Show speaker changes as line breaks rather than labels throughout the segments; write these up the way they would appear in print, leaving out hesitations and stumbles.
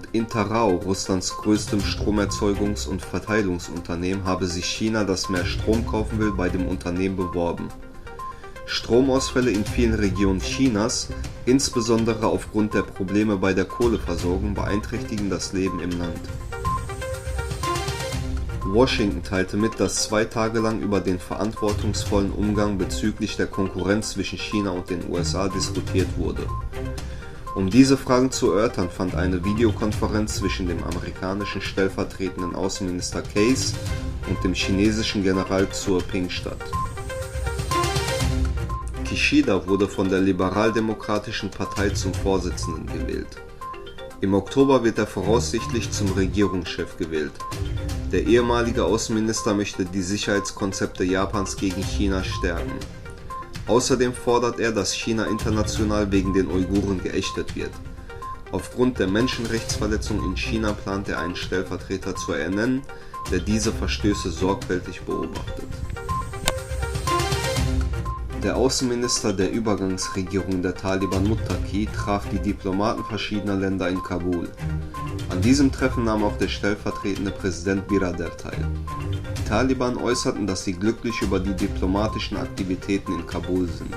Laut Interrao, Russlands größtem Stromerzeugungs- und Verteilungsunternehmen, habe sich China, das mehr Strom kaufen will, bei dem Unternehmen beworben. Stromausfälle in vielen Regionen Chinas, insbesondere aufgrund der Probleme bei der Kohleversorgung, beeinträchtigen das Leben im Land. Washington teilte mit, dass 2 Tage lang über den verantwortungsvollen Umgang bezüglich der Konkurrenz zwischen China und den USA diskutiert wurde. Um diese Fragen zu erörtern, fand eine Videokonferenz zwischen dem amerikanischen stellvertretenden Außenminister Case und dem chinesischen General Xu Ping statt. Kishida wurde von der Liberaldemokratischen Partei zum Vorsitzenden gewählt. Im Oktober wird er voraussichtlich zum Regierungschef gewählt. Der ehemalige Außenminister möchte die Sicherheitskonzepte Japans gegen China stärken. Außerdem fordert er, dass China international wegen den Uiguren geächtet wird. Aufgrund der Menschenrechtsverletzungen in China plant er einen Stellvertreter zu ernennen, der diese Verstöße sorgfältig beobachtet. Der Außenminister der Übergangsregierung der Taliban Muttaqi traf die Diplomaten verschiedener Länder in Kabul. An diesem Treffen nahm auch der stellvertretende Präsident Biradar teil. Die Taliban äußerten, dass sie glücklich über die diplomatischen Aktivitäten in Kabul sind.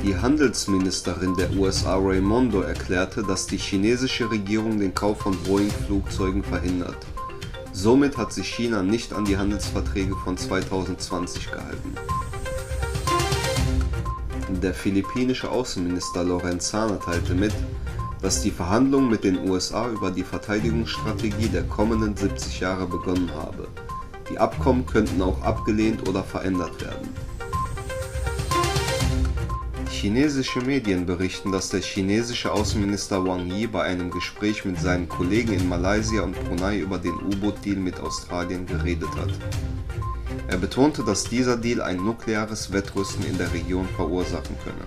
Die Handelsministerin der USA Raimondo erklärte, dass die chinesische Regierung den Kauf von Boeing-Flugzeugen verhindert. Somit hat sich China nicht an die Handelsverträge von 2020 gehalten. Der philippinische Außenminister Lorenzana teilte mit, dass die Verhandlungen mit den USA über die Verteidigungsstrategie der kommenden 70 Jahre begonnen habe. Die Abkommen könnten auch abgelehnt oder verändert werden. Chinesische Medien berichten, dass der chinesische Außenminister Wang Yi bei einem Gespräch mit seinen Kollegen in Malaysia und Brunei über den U-Boot-Deal mit Australien geredet hat. Er betonte, dass dieser Deal ein nukleares Wettrüsten in der Region verursachen könne.